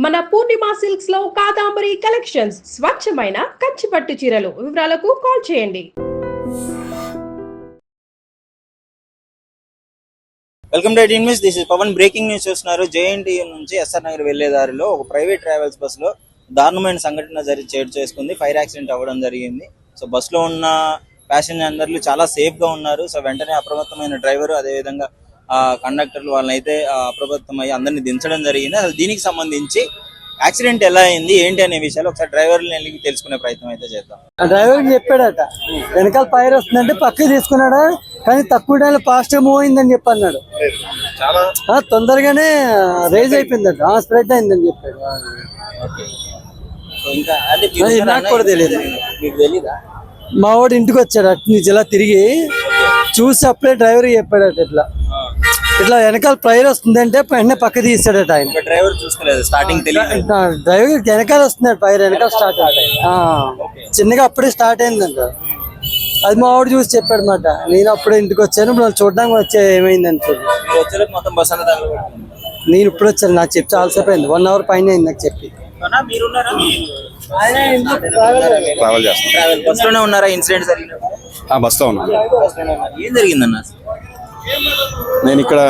మన పూర్ణిమ సిల్క్స్ లో కాదాంబరి కలెక్షన్స్ స్వచ్ఛమైన కంచి పట్టు చీరలు. వివరాలకు కాల్ చేయండి. Welcome to eighteen news. This is Pavan. Breaking news చూస్తున్నారు. జేఎన్టీయూ నుంచి ఎస్ఆర్ నగర్ వెళ్లే దారిలో ఒక ప్రైవేట్ ట్రావెల్స్ బస్ లో దారుణమైన సంఘటన చోటు చేసుకుంది. ఫైర్ యాక్సిడెంట్ అవ్వడం జరిగింది. సో బస్ లో ఉన్న ప్యాసింజర్ అందరూ చాలా సేఫ్ గా ఉన్నారు. సో వెంటనే అప్రమత్తమైన డ్రైవర్ అదేవిధంగా కండక్టర్లు వాళ్ళనైతే అప్రమత్తమై అందరినీ దించడం జరిగింది. అసలు దీనికి సంబంధించి యాక్సిడెంట్ ఎలా అయింది ఏంటి అనే విషయాలు ఒకసారి డ్రైవర్ని వెళ్ళి తెలుసుకునే ప్రయత్నం అయితే చేద్దాం. డ్రైవర్ చెప్పాడట, వెనకాల ఫైర్ వస్తుందంటే పక్కకి తీసుకున్నాడా, కానీ తక్కువ టైంలో ఫాస్ట్ మూవ్ అయిందని చెప్పి అన్నాడు. తొందరగానే రేజ్ అయిపోయిందట, స్ప్రెడ్ అయిందని చెప్పాడు. నాకు కూడా తెలియదు. మీకు తెలీదా? మా వాడు ఇంటికి వచ్చాడు అటు నుంచి ఇలా తిరిగి చూసి అప్పుడే డ్రైవర్ చెప్పాడట, ఇట్లా వెనకాల ఫైర్ వస్తుందంటే వెంటనే పక్క తీస్తాడట ఆయన. డ్రైవర్ చూసుకోలేదు, స్టార్టింగ్ డ్రైవర్ వెనకాల వస్తున్నాడు, ఫైర్ వెనకాల స్టార్ట్ చిన్నగా అప్పుడే స్టార్ట్ అయిందంట. అది మా వాడు చూసి చెప్పాడు అన్నమాట. నేను అప్పుడే ఇంటికి వచ్చాను, ఇప్పుడు చూడడానికి వచ్చే ఏమైందని నేను ఇప్పుడు వచ్చాను. నాకు చెప్పి చాలాసేపు అయింది, 1 hour పైన అయింది నాకు చెప్పి. బస్సులోనే ఉన్నారా? ఇన్సిడెంట్ బస్సులో ఉన్నా. ఏం జరిగిందన్న? నేను ఇక్కడ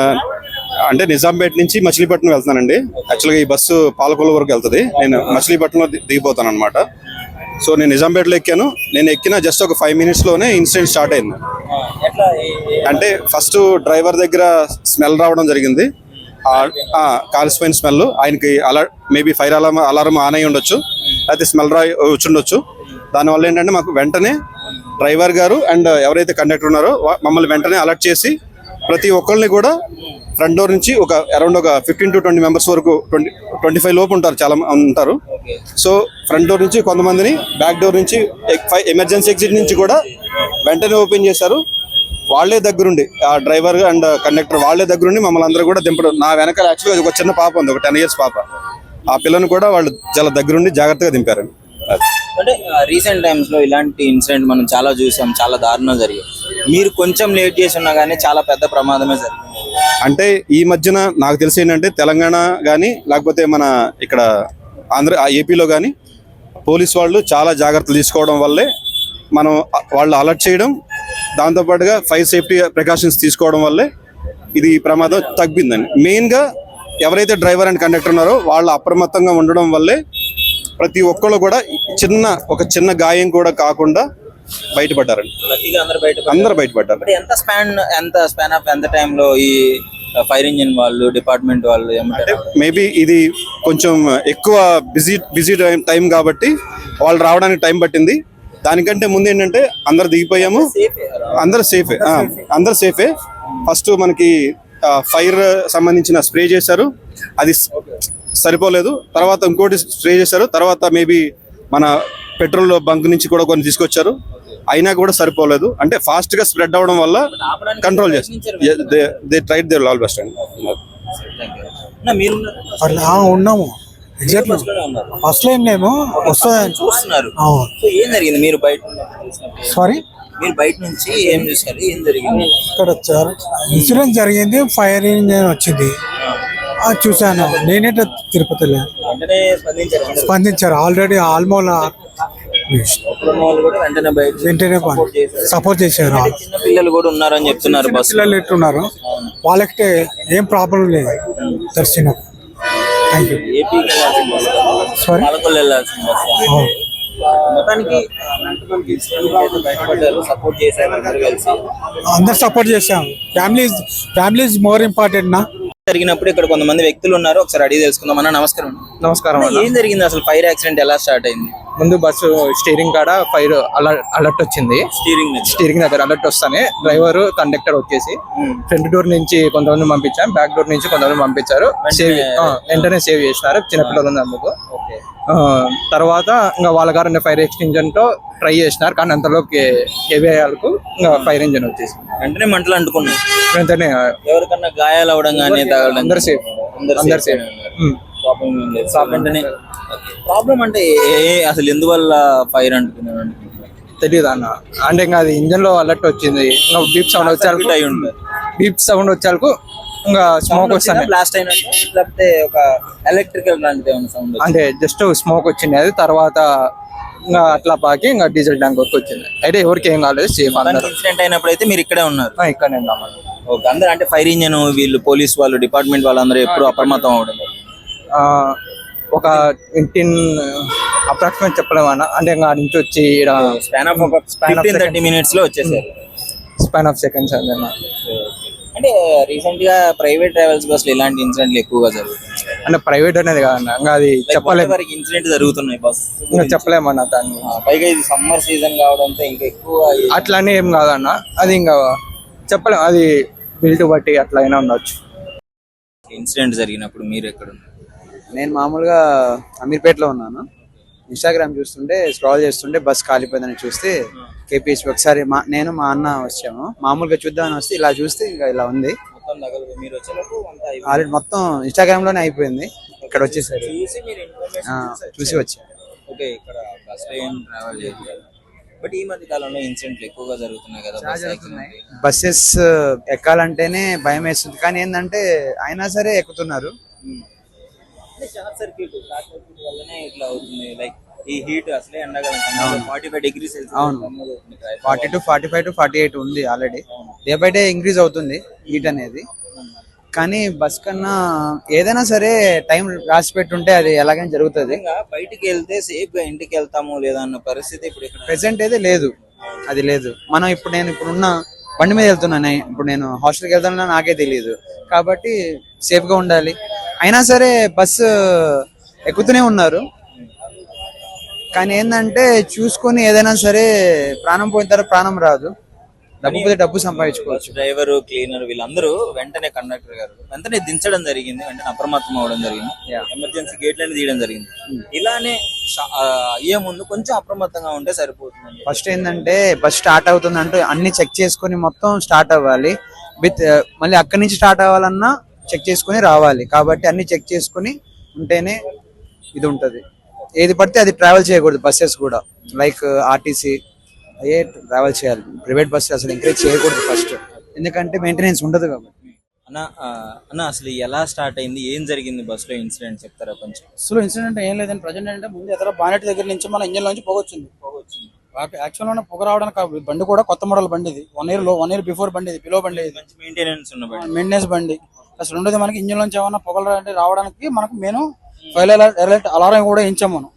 అంటే నిజాంపేట నుంచి మచిలీపట్నం వెళ్తున్నానండి. యాక్చువల్గా ఈ బస్సు పాలకొల్లు వరకు వెళ్తుంది. నేను మచిలీపట్నంలో దిగిపోతాను అనమాట. సో నేను నిజాంపేటలో ఎక్కాను. నేను ఎక్కిన జస్ట్ ఒక 5 minutes లోనే ఇన్సిడెంట్ స్టార్ట్ అయింది. అంటే ఫస్ట్ డ్రైవర్ దగ్గర స్మెల్ రావడం జరిగింది, కాలిసిపోయిన స్మెల్. ఆయనకి మేబీ ఫైర్ అలారం ఆన్ అయి ఉండొచ్చు, అయితే స్మెల్ వచ్చుండొచ్చు. దానివల్ల ఏంటంటే మాకు వెంటనే డ్రైవర్ గారు అండ్ ఎవరైతే కండక్టర్ ఉన్నారో మమ్మల్ని వెంటనే అలర్ట్ చేసి ప్రతి ఒక్కరిని కూడా ఫ్రంట్ డోర్ నుంచి ఒక అరౌండ్ ఒక 15 to 20 members వరకు 25 లోపు ఉంటారు, చాలా ఉంటారు. సో ఫ్రంట్ డోర్ నుంచి కొంతమందిని, బ్యాక్ డోర్ నుంచి, ఎమర్జెన్సీ ఎగ్జిట్ నుంచి కూడా వెంటనే ఓపెన్ చేశారు. వాళ్లే దగ్గరుండి, ఆ డ్రైవర్ అండ్ కండక్టర్ వాళ్లే దగ్గరుండి మమ్మల్ని అందరూ కూడా దింపడం. నా వెనకాల యాక్చువల్గా ఒక చిన్న పాప ఉంది, ఒక 10 years పాప. ఆ పిల్లని కూడా వాళ్ళు చాలా దగ్గరుండి జాగ్రత్తగా దింపారండి. అంటే రీసెంట్ టైమ్స్ లో ఇలాంటి ఇన్సిడెంట్ మనం చాలా చూసాం, చాలా దారుణం జరిగింది. మీరు కొంచెం లేట్ చేసి ఉన్నా కానీ చాలా పెద్ద ప్రమాదమే జరిగింది. అంటే ఈ మధ్యన నాకు తెలిసి ఏంటంటే తెలంగాణ కానీ లేకపోతే మన ఇక్కడ ఏపీలో కానీ పోలీస్ వాళ్ళు చాలా జాగ్రత్తలు తీసుకోవడం వల్లే మనం వాళ్ళు అలర్ట్ చేయడం, దాంతోపాటుగా ఫైర్ సేఫ్టీ ప్రికాషన్స్ తీసుకోవడం వల్లే ఇది ప్రమాదం తగ్గిందండి. మెయిన్గా ఎవరైతే డ్రైవర్ అండ్ కండక్టర్ ఉన్నారో వాళ్ళు అప్రమత్తంగా ఉండడం వల్లే ప్రతి ఒక్కళ్ళు కూడా ఒక చిన్న గాయం కూడా కాకుండా బయటపడ్డారండి. అందరూ బయటపడ్డారు. ఎంత స్పాన్ ఆఫ్ ఎంత టైంలో ఈ ఫైర్ ఇంజిన్ వాళ్ళు, డిపార్ట్మెంట్ వాళ్ళు ఏమంటే మేబీ ఇది కొంచెం ఎక్కువ బిజీ టైం కాబట్టి వాళ్ళు రావడానికి టైం పట్టింది. దానికంటే ముందు ఏంటంటే అందరు దిగిపోయాము, అందరు సేఫే. ఫస్ట్ మనకి ఫైర్ సంబంధించిన స్ప్రే చేశారు, అది సరిపోలేదు. తర్వాత ఇంకోటి స్ప్రే చేశారు, తర్వాత మేబీ మన పెట్రోల్ బంక్ నుంచి కూడా కొన్ని తీసుకొచ్చారు, అయినా కూడా సరిపోలేదు. అంటే ఫాస్ట్ గా స్ప్రెడ్ అవడం వల్ల కంట్రోల్ చేస్తారు. They tried their all best అండి. ఉన్నాము ఫస్ట్ టైం మేము చూస్తున్నారు. ఏం జరిగింది? మీరు బయట నుంచి ఏం చూసారు? ఏం జరిగింది? ఇక్కడ వచ్చారు, ఇన్సిడెంట్ జరిగింది, ఫైర్ ఇంజిన్ వచ్చింది, చూసాను. నేనేట తిరుపతిలో స్పందించారు ఆల్రెడీ. ఆల్మోస్ట్ వెంటనే సపోర్ట్ చేశారు. చిన్న పిల్లలు కూడా ఉన్నారని చెప్తున్నారు. బస్ పిల్లలు ఎట్టున్నారు, వాళ్ళకి ఏం ప్రాబ్లం లేదు. దర్శనం అందరు సపోర్ట్ చేశాం. ఫ్యామిలీ ఇస్ మోర్ ఇంపార్టెంట్ నా. జరిగినప్పుడు ఇక్కడ కొంతమంది వ్యక్తులు ఉన్నారు, ఒకసారి అడిగి తెలుసుకుందాం. అన్న నమస్కారం. నమస్కారం. ఏం జరిగింది అసలు? ఫైర్ యాక్సిడెంట్ ఎలా స్టార్ట్ అయింది? ముందు బస్సు స్టీరింగ్ కాడ ఫైర్ అలర్ట్ వచ్చింది. స్టీరింగ్ దగ్గర అలర్ట్ వస్తానే డ్రైవర్ కండక్టర్ వచ్చేసి ఫ్రంట్ డోర్ నుంచి కొంతమంది పంపించాం, బ్యాక్ డోర్ నుంచి కొంతమంది పంపించారు. వెంటనే సేవ్ చేసినారు చిన్నపిల్లలు ఉన్నందుకు. తర్వాత ఇంకా వాళ్ళ గారు ఫైర్ ఎక్స్టెన్షన్ తో ట్రై చేసినారు, కానీ అంతలోకి హెవీ అయ్యాలకు ఇంకా ఫైర్ ఇంజిన్ వచ్చేసి వెంటనే మంటలు అంటుకున్నాయి. వెంటనే ఎవరికన్నా గాయాలు అవడం కానీ అందరు సేఫ్. ప్రాబ్లం అంటే అసలు ఎందువల్ల ఫైర్ అంటుకున్నారు తెలియదు అన్న. అంటే ఇంకా అది ఇంజన్ లో అలర్ట్ వచ్చింది, ఇంకా బీప్ సౌండ్ వచ్చేందుకు ఇంకా స్మోక్ వస్తానే బ్లాస్ట్ అయినట్టు, లేకపోతే ఒక ఎలక్ట్రికల్ లాంటిది ఏమైనా సౌండ్? అంటే జస్ట్ స్మోక్ వచ్చింది, అది తర్వాత ఇంకా అట్లా పాకి ఇంకా డీజిల్ ట్యాంక్ వరకు వచ్చింది. అయితే ఎవరికి ఏం కాలేదు, సేఫ్ అందరు. ఇన్సిడెంట్ అయినప్పుడు అయితే మీరు ఇక్కడే ఉన్నారు? ఇక్కడ నేను రామని. ఓకే, అందరూ అంటే ఫైర్ ఇంజన్ వీళ్ళు పోలీస్ వాళ్ళు డిపార్ట్మెంట్ వాళ్ళందరూ ఎప్పుడు అప్రమత్తం అవడం? ఒక 18 చెప్పలేమన్నా, అంటే ఇంకా నుంచి వచ్చి స్పాన్ ఆఫ్ 15-30 minutes లో వచ్చేసారు. స్పాన్ ఆఫ్ సెకండ్స్ అన్న. అంటే రీసెంట్ గా ప్రైవేట్ ట్రావెల్స్ బస్సులు ఇలాంటి ఇన్సిడెంట్లు ఎక్కువగా జరుగుతున్నాయి. అంటే ప్రైవేట్ అనేది కాదన్న, ఇంకా అది చెప్పలేము, ఇన్సిడెంట్ జరుగుతున్నాయి బస్, ఇంకా చెప్పలేమన్నా దాన్ని. పైగా ఇది సమ్మర్ సీజన్ కావడంతో ఇంకా ఎక్కువ అట్లానే ఏం కాదన్న, అది ఇంకా చెప్పలేము, అది బిల్ట్ బట్టి అట్లా అయినా ఉండొచ్చు. ఇన్సిడెంట్ జరిగినప్పుడు మీరు ఎక్కడ ఉన్నారు? నేను మామూలుగా అమీర్పేటలో ఉన్నాను. ఇన్స్టాగ్రామ్ చూస్తుంటే స్క్రాల్ చేస్తుంటే బస్ కాలిపోయిందని చూస్తే కేపీహెచ్ ఒకసారి నేను మా అన్న వచ్చాము, మామూలుగా చూద్దామని వస్తే ఇలా చూస్తే ఇంకా ఇలా ఉంది. మీరు వచ్చేలోపు ఆల్రెడీ మొత్తం ఇన్స్టాగ్రామ్ లోనే అయిపోయింది. ఇక్కడ వచ్చేసరి చూసి వచ్చా. ఓకే, ఇక్కడ బస్ లో ఏం ట్రావెల్ చేయలేదు, బట్ ఈ మధ్య కాలంలో ఇన్సిడెంట్స్ ఎక్కువగా జరుగుతున్నాయి కదా. బస్సెస్ ఎక్కాలంటేనే భయం వేస్తుంది, కానీ ఏంటంటే అయినా సరే ఎక్కుతున్నారు. షార్ట్ సర్క్యూట్ వల్లనే ఇట్లా అవుతుంది. లైక్ ఈ హీట్ అసలే ఎండాకాలం 45 degrees అవును, 42, 45 to 48 ఉంది already. Day by day increase అవుతుంది హీట్ అనేది. కానీ బస్ కన్నా ఏదైనా సరే టైం రాసి పెట్టుంటే అది ఎలాగైనా జరుగుతుంది. బయటికి వెళ్తే సేఫ్ గా ఇంటికి వెళ్తాము లేదా అన్న పరిస్థితి ఇప్పుడు ప్రెసెంట్ అయితే లేదు, అది లేదు. మనం నేను ఇప్పుడున్న బండి మీద వెళ్తున్నాను, ఇప్పుడు నేను హాస్టల్కి వెళ్తానో నాకే తెలియదు, కాబట్టి సేఫ్ గా ఉండాలి. అయినా సరే బస్సు ఎక్కుతూనే ఉన్నారు, కానీ ఏంటంటే చూసుకొని ఏదైనా సరే ప్రాణం పోయిన తర్వాత ప్రాణం రాదు, డబ్బు పోతే డబ్బు సంపాదించుకోవచ్చు. డ్రైవర్, క్లీనర్ వీళ్ళందరూ వెంటనే కండక్టర్ గారు వెంటనే దించడం జరిగింది, వెంటనే అప్రమత్తం అవడం జరిగింది, ఎమర్జెన్సీ గేట్లని తీయడం జరిగింది. ఇలానే అయ్యే ముందు కొంచెం అప్రమత్తంగా ఉంటే సరిపోతుంది. ఫస్ట్ ఏంటంటే బస్ స్టార్ట్ అవుతుందంటే అన్ని చెక్ చేసుకొని మొత్తం స్టార్ట్ అవ్వాలి. మళ్ళీ అక్కడి నుంచి స్టార్ట్ అవ్వాలన్నా చెక్ చేసుకుని రావాలి, కాబట్టి అన్ని చెక్ చేసుకుని ఉంటేనే ఇది ఉంటది. ఏది పడితే అది ట్రావెల్ చేయకూడదు. బస్సెస్ కూడా లైక్ ఆర్టీసీ అయ్యే ట్రావెల్ చేయాలి, ప్రైవేట్ బస్సు అసలు ఎంకరేజ్ చేయకూడదు ఫస్ట్, ఎందుకంటే మెయింటెనెన్స్ ఉండదు కాబట్టి. అన్న అసలు ఎలా స్టార్ట్ అయింది, ఏం జరిగింది బస్ లో ఇన్సిడెంట్ చెప్తారా కొంచెం? అసలు ఇన్సిడెంట్ ఏం లేదండి. ప్రజెంట్ అంటే ముందు ఎదురు బానెట్ దగ్గర నుంచి మన ఇంజన్ నుంచి పొగ వచ్చింది. యాక్చువల్ పొగ రావడానికి బండి కూడా కొత్త మోడల్ బండి, ఇది 1 year బిఫోర్ బండి, ఇది బిలో బండి, ఇది మెయింటెనెన్స్ బండి. అసలు ఉండదు మనకి ఇంజన్ నుంచి ఏమన్నా పొగలు రావడానికి మనకు మేము ఫైర్ అలర్ట్ అలారం కూడా వేయించాము. మనం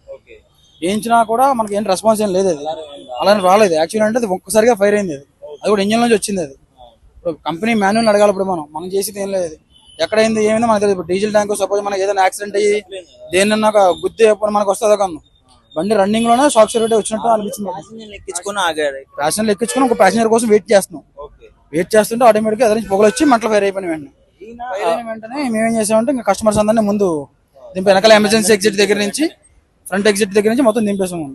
వేయించినా కూడా మనకి ఏం రెస్పాన్స్ ఏం లేదు, అది అలానే రాలేదు. యాక్చువల్ అంటే అది ఒక్కసారిగా ఫైర్ అయింది, అది కూడా ఇంజన్ నుంచి వచ్చింది. అది ఇప్పుడు కంపెనీ మాన్యువల్ అడగాలి, ఇప్పుడు మనం చేసేది ఏం లేదు. ఎక్కడైంది ఏమైందో మనకు తెలియదు. ఇప్పుడు డీజిల్ ట్యాంక్ సపోజ్ మనకి ఏదైనా యాక్సిడెంట్ అయ్యి దేనిన్నా గుద్ది మనకు వస్తుందో కన్నా బండి రన్నింగ్ లోనే షాక్ సర్క్యూట్ వచ్చినట్టు అనిపించింది. ప్యాసింజర్ ఎక్కించుకుని ఒక ప్యాసింజర్ కోసం వెయిట్ చేస్తున్నాం. వెయిట్ చేస్తుంటే ఆటోమేటిక్ అదే నుంచి పొగలు వచ్చి మంటలు ఫైర్ అయిపోయిన వెంటనే మేమేం చేసామంటే ఇంకా కస్టమర్స్ అందరినీ ముందు వెనకాల ఎమర్జెన్సీ ఎగ్జిట్ దగ్గర నుంచి ఫ్రంట్ ఎగ్జిట్ దగ్గర నుంచి మొత్తం దింపేసాము.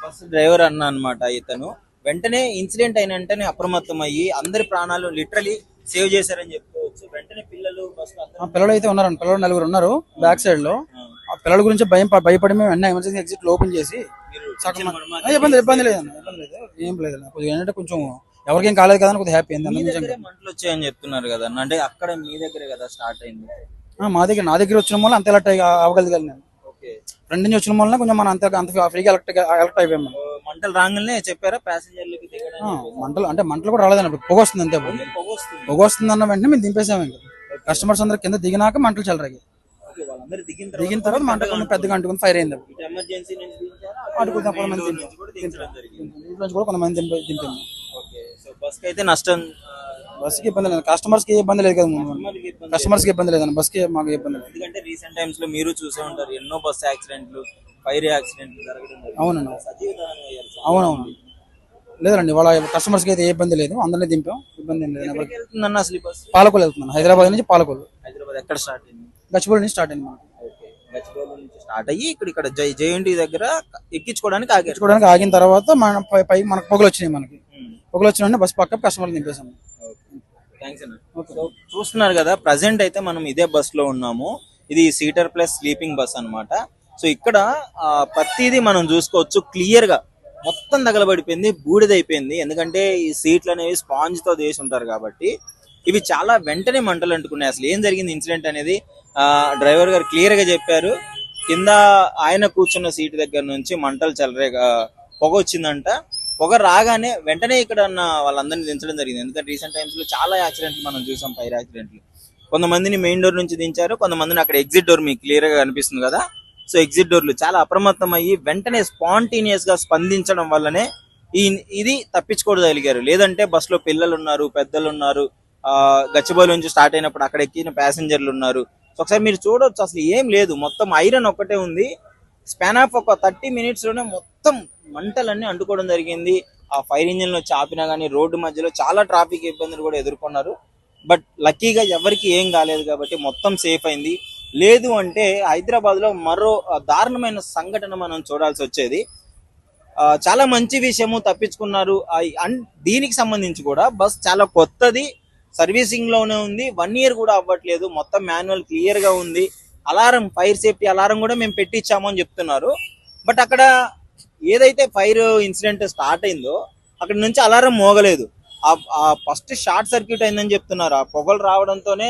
బస్ డ్రైవర్ అన్న అనమాట ఇతను. వెంటనే ఇన్సిడెంట్ అయిన వెంటనే అప్రమత్తం అయ్యి అందరి ప్రాణాలు లిటరలీ సేవ్ చేశారని చెప్పుకోవచ్చు. వెంటనే పిల్లలు అయితే ఉన్నారండి, పిల్లలు 4 ఉన్నారు బ్యాక్ సైడ్ లో. ఆ పిల్లల గురించి భయపడి మేము వెంటనే ఎమర్జెన్సీ ఎగ్జిట్ ఓపెన్ చేసి ఇబ్బంది లేదన్న, ఏం లేదు. కొద్దిగా ఏంటంటే కొంచెం ఎవరికేం కాలేదు కదా, కొద్దిగా హ్యాపీ అయింది. మంటలు వచ్చాయని చెప్తున్నారు కదా, అంటే అక్కడ మీ దగ్గరే కదా స్టార్ట్ అయింది? నా దగ్గర వచ్చిన వల్ల అంత ఎలక్ట్ అవ్వగలిగాను నేను. ఫ్రంట్ నుంచి వచ్చిన వల్ల కొంచెం మనం అంత ఫ్రీగా ఎలక్ట్ అయిపోయాం. మంటలు రాగానే చెప్పారా ప్యాసింజర్లకి? మంటలు కూడా రాలేదండి, పొగ వస్తుంది అంతే. పొగ వస్తుంది అన్న వెంటనే మేము దింపేసాము. ఇంకా కస్టమర్స్ అందరు కింద దిగినాక మంటలు చెలరాయి. దిగిన తర్వాత మంట పెద్దగా అంటుకుని ఫైర్ అయింది. కొంతమంది దింపాము. బస్కి ఇబ్బంది లేదు, కస్టమర్స్ కి ఇబ్బంది లేదు కదా. కస్టమర్స్ కి ఇబ్బంది లేదండి, బస్కి మాకు ఇబ్బంది లేదు. ఎందుకంటే రీసెంట్ టైమ్స్ లో మీరు చూసే ఉంటారు ఎన్నో బస్ యాక్సిడెంట్లు, ఫైర్ యాక్సిడెంట్లు జరగడం. అవునండి, అవునవును. లేదండి వాళ్ళ కస్టమర్స్ కి అయితే ఏ ఇబ్బంది లేదు, అందరినీ దింపాం, ఇబ్బంది ఏం లేదు. పాలకొల్లు వెళ్తున్నాను, హైదరాబాద్ నుంచి పాలకొల్లు. హైదరాబాద్ ఎక్కడ స్టార్ట్ అయింది? గచ్చిబౌలి నుంచి స్టార్ట్ అయింది. గచ్చిబౌలి నుంచి స్టార్ట్ అయ్యి ఇక్కడ జేఎన్టీ దగ్గర ఎక్కించుకోవడానికి ఆగిన తర్వాత మనకు పొగలు వచ్చినాయి. పొగలు వచ్చిన బస్ పక్క కస్టమర్ దింపేసాము. చూస్తున్నారు కదా, ప్రజెంట్ అయితే మనం ఇదే బస్ లో ఉన్నాము. ఇది సీటర్ ప్లస్ స్లీపింగ్ బస్ అన్నమాట. సో ఇక్కడ ప్రతిదీ మనం చూసుకోవచ్చు క్లియర్ గా. మొత్తం తగలబడిపోయింది, బూడిదైపోయింది. ఎందుకంటే ఈ సీట్లు అనేవి స్పాంజ్ తో చేసి ఉంటారు కాబట్టి ఇవి చాలా వెంటనే మంటలు అంటుకున్నాయి. అసలు ఏం జరిగింది ఇన్సిడెంట్ అనేది డ్రైవర్ గారు క్లియర్ గా చెప్పారు. కింద ఆయన కూర్చున్న సీట్ దగ్గర నుంచి మంటలు పొగ వచ్చిందంట. పొగ రాగానే వెంటనే ఇక్కడ ఉన్న వాళ్ళందరినీ దించడం జరిగింది. ఎందుకంటే రీసెంట్ టైమ్స్ లో చాలా యాక్సిడెంట్లు మనం చూసాం, ఫైర్ యాక్సిడెంట్లు. కొంతమందిని మెయిన్ డోర్ నుంచి దించారు, కొంతమందిని అక్కడ ఎగ్జిట్ డోర్ మీకు క్లియర్ గా కనిపిస్తుంది కదా. సో ఎగ్జిట్ డోర్లు చాలా అప్రమత్తం అయ్యి వెంటనే స్పాంటేనియస్ గా స్పందించడం వల్లనే ఇది తప్పించుకోగలిగారు. లేదంటే బస్ లో పిల్లలు ఉన్నారు, పెద్దలు ఉన్నారు, గచ్చిబౌలి నుంచి స్టార్ట్ అయినప్పుడు అక్కడ ఎక్కిన ప్యాసింజర్లు ఉన్నారు. సో ఒకసారి మీరు చూడొచ్చు, అసలు ఏం లేదు, మొత్తం ఐరన్ ఒక్కటే ఉంది. స్పాన్ ఆఫ్ ఒక 30 minutes లోనే మొత్తం మంటలన్నీ అంటుకోవడం జరిగింది. ఆ ఫైర్ ఇంజిన్ లో చాపినా గానీ రోడ్డు మధ్యలో చాలా ట్రాఫిక్ ఇబ్బందులు కూడా ఎదుర్కొన్నారు. బట్ లక్కీగా ఎవరికి ఏం కాలేదు కాబట్టి మొత్తం సేఫ్ అయింది. లేదు అంటే హైదరాబాద్ లో మరో దారుణమైన సంఘటన మనం చూడాల్సి వచ్చేది. చాలా మంచి విషయము, తప్పించుకున్నారు. దీనికి సంబంధించి కూడా బస్ చాలా కొత్తది, సర్వీసింగ్ లోనే ఉంది, 1 year కూడా అవ్వట్లేదు. మొత్తం మాన్యువల్ క్లియర్ గా ఉంది. అలారం, ఫైర్ సేఫ్టీ అలారం కూడా మేము పెట్టించాము అని చెప్తున్నారు. బట్ అక్కడ ఏదైతే ఫైర్ ఇన్సిడెంట్ స్టార్ట్ అయిందో అక్కడ నుంచి అలారం మోగలేదు. ఆ ఫస్ట్ షార్ట్ సర్క్యూట్ అయిందని చెప్తున్నారు. ఆ పొగలు రావడంతోనే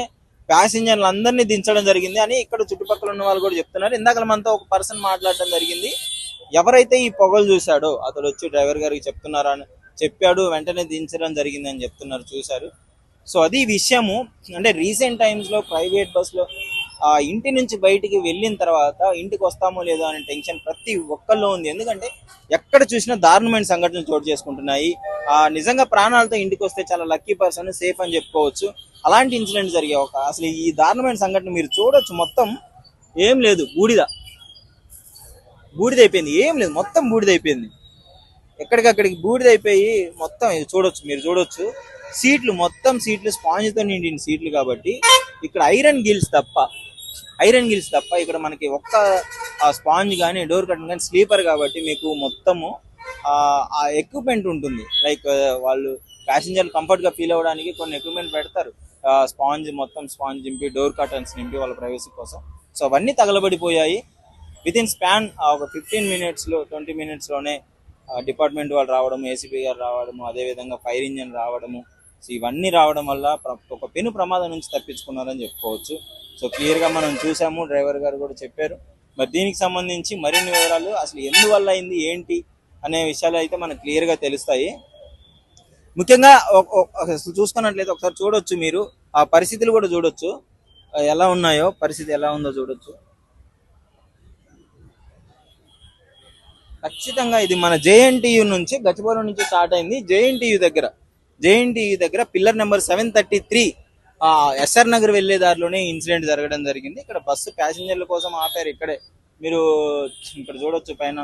ప్యాసింజర్లు అందరినీ దించడం జరిగింది అని ఇక్కడ చుట్టుపక్కల ఉన్న వాళ్ళు కూడా చెప్తున్నారు. ఇందాక మనతో ఒక పర్సన్ మాట్లాడడం జరిగింది. ఎవరైతే ఈ పొగలు చూశాడో అతడు వచ్చి డ్రైవర్ గారికి చెప్పాడు, వెంటనే దించడం జరిగింది అని చెప్తున్నారు, చూశారు. సో అది విషయము. అంటే రీసెంట్ టైమ్స్ లో ప్రైవేట్ బస్ లో ఇంటి నుంచి బయటికి వెళ్ళిన తర్వాత ఇంటికి వస్తామో లేదో అనే టెన్షన్ ప్రతి ఒక్కరిలో ఉంది. ఎందుకంటే ఎక్కడ చూసినా దారుణమైన సంఘటనలు చోటు చేసుకుంటున్నాయి. నిజంగా ప్రాణాలతో ఇంటికి వస్తే చాలా లక్కీ పర్సన్, సేఫ్ అని చెప్పుకోవచ్చు. అలాంటి ఇన్సిడెంట్ జరిగే అసలు ఈ దారుణమైన సంఘటన మీరు చూడొచ్చు. మొత్తం ఏం లేదు, బూడిదైపోయింది, ఏం లేదు, మొత్తం బూడిదైపోయింది. ఎక్కడికక్కడికి బూడిదైపోయి మొత్తం మీరు చూడొచ్చు. మొత్తం సీట్లు స్పాంజ్ తో నిండిన సీట్లు కాబట్టి ఇక్కడ ఐరన్ గిల్స్ తప్ప ఇక్కడ మనకి ఒక్క స్పాంజ్ కానీ డోర్ కర్టన్ కానీ స్లీపర్ కాబట్టి మీకు మొత్తము ఆ ఎక్విప్మెంట్ ఉంటుంది. లైక్ వాళ్ళు ప్యాసింజర్లు కంఫర్ట్ గా ఫీల్ అవ్వడానికి కొన్ని ఎక్విప్మెంట్ పెడతారు. మొత్తం స్పాంజ్ నింపి, డోర్ కర్టన్స్ నింపి వాళ్ళ ప్రైవసీ కోసం. సో అవన్నీ తగలబడిపోయాయి. వితిన్ స్పాన్ ఒక 15 minutes 20 minutes లోనే డిపార్ట్మెంట్ వాళ్ళు రావడము, ఏసీపీ గారు రావడము, అదేవిధంగా ఫైర్ ఇంజిన్ రావడము. సో ఇవన్నీ రావడం వల్ల ఒక పెను ప్రమాదం నుంచి తప్పించుకున్నారని చెప్పుకోవచ్చు. సో క్లియర్ గా మనం చూసాము, డ్రైవర్ గారు కూడా చెప్పారు. మరి దీనికి సంబంధించి మరిన్ని వివరాలు, అసలు ఎందువల్ల అయింది ఏంటి అనే విషయాలు అయితే మనకు క్లియర్ గా తెలుస్తాయి. ముఖ్యంగా చూసుకున్నట్లయితే ఒకసారి చూడొచ్చు, మీరు ఆ పరిస్థితులు కూడా చూడొచ్చు, ఎలా ఉన్నాయో, పరిస్థితి ఎలా ఉందో చూడొచ్చు. ఖచ్చితంగా ఇది మన జేఎన్టీయూ నుంచి, గచ్చిబౌలి నుంచి స్టార్ట్ అయింది. జేఎన్టీయూ దగ్గర పిల్లర్ నెంబర్ 733 ఎస్ఆర్ నగర్ వెళ్లే దారిలోనే ఇన్సిడెంట్ జరగడం జరిగింది. ఇక్కడ బస్సు ప్యాసింజర్ల కోసం ఆపారు. ఇక్కడే మీరు ఇక్కడ చూడొచ్చు, పైన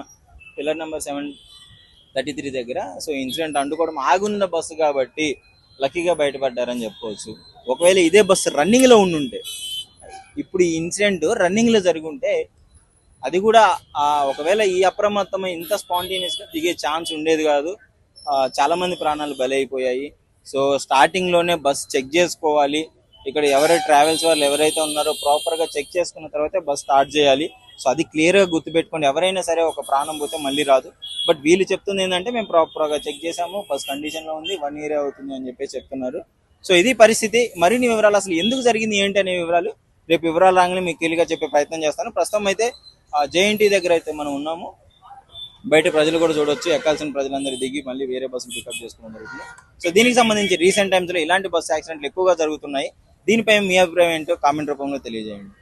పిల్లర్ నెంబర్ 733 దగ్గర. సో ఇన్సిడెంట్ అంటుకోవడం, ఆగున్న బస్సు కాబట్టి లక్కీగా బయటపడ్డారని చెప్పుకోవచ్చు. ఒకవేళ ఇదే బస్సు రన్నింగ్ లో ఉండుంటే, ఇప్పుడు ఈ ఇన్సిడెంట్ రన్నింగ్ లో జరిగి ఉంటే, అది కూడా ఒకవేళ ఈ అప్రమత్తమై ఇంత స్పాంటేనియస్ గా దిగే ఛాన్స్ ఉండేది కాదు. చాలా మంది ప్రాణాలు బలైపోయాయి. సో స్టార్టింగ్ లోనే బస్ చెక్ చేసుకోవాలి. ఇక్కడ ఎవరైతే ట్రావెల్స్ వాళ్ళు ఎవరైతే ఉన్నారో ప్రాపర్ గా చెక్ చేసుకున్న తర్వాత బస్ స్టార్ట్ చేయాలి. సో అది క్లియర్ గా గుర్తుపెట్టుకోండి. ఎవరైనా సరే ఒక ప్రాణం పోతే మళ్ళీ రాదు. బట్ వీళ్ళు చెప్తుంది ఏంటంటే, మేము ప్రాపర్ గా చెక్ చేసాము, బస్ కండిషన్ లో ఉంది, 1 year అవుతుంది అని చెప్పి చెప్తున్నారు. సో ఇది పరిస్థితి. మరిన్ని వివరాలు, అసలు ఎందుకు జరిగింది ఏంటి అనే వివరాలు రేపు వివరాలు రాగానే మీకు క్లియర్ గా చెప్పే ప్రయత్నం చేస్తాను. ప్రస్తుతం అయితే జేఎన్టీ దగ్గర అయితే మనం ఉన్నాము. బయట ప్రజలు కూడా చూడొచ్చు, ఎక్కాల్సిన ప్రజలందరూ దిగి మళ్ళీ వేరే బస్సులు పికప్ చేసుకోవడం జరుగుతుంది. సో దీనికి సంబంధించి రీసెంట్ టైమ్స్ లో ఇలాంటి బస్సు యాక్సిడెంట్లు ఎక్కువగా జరుగుతున్నాయి. దీనిపై మీ అభిప్రాయం ఏంటో కామెంట్ రూపంలో తెలియజేయండి.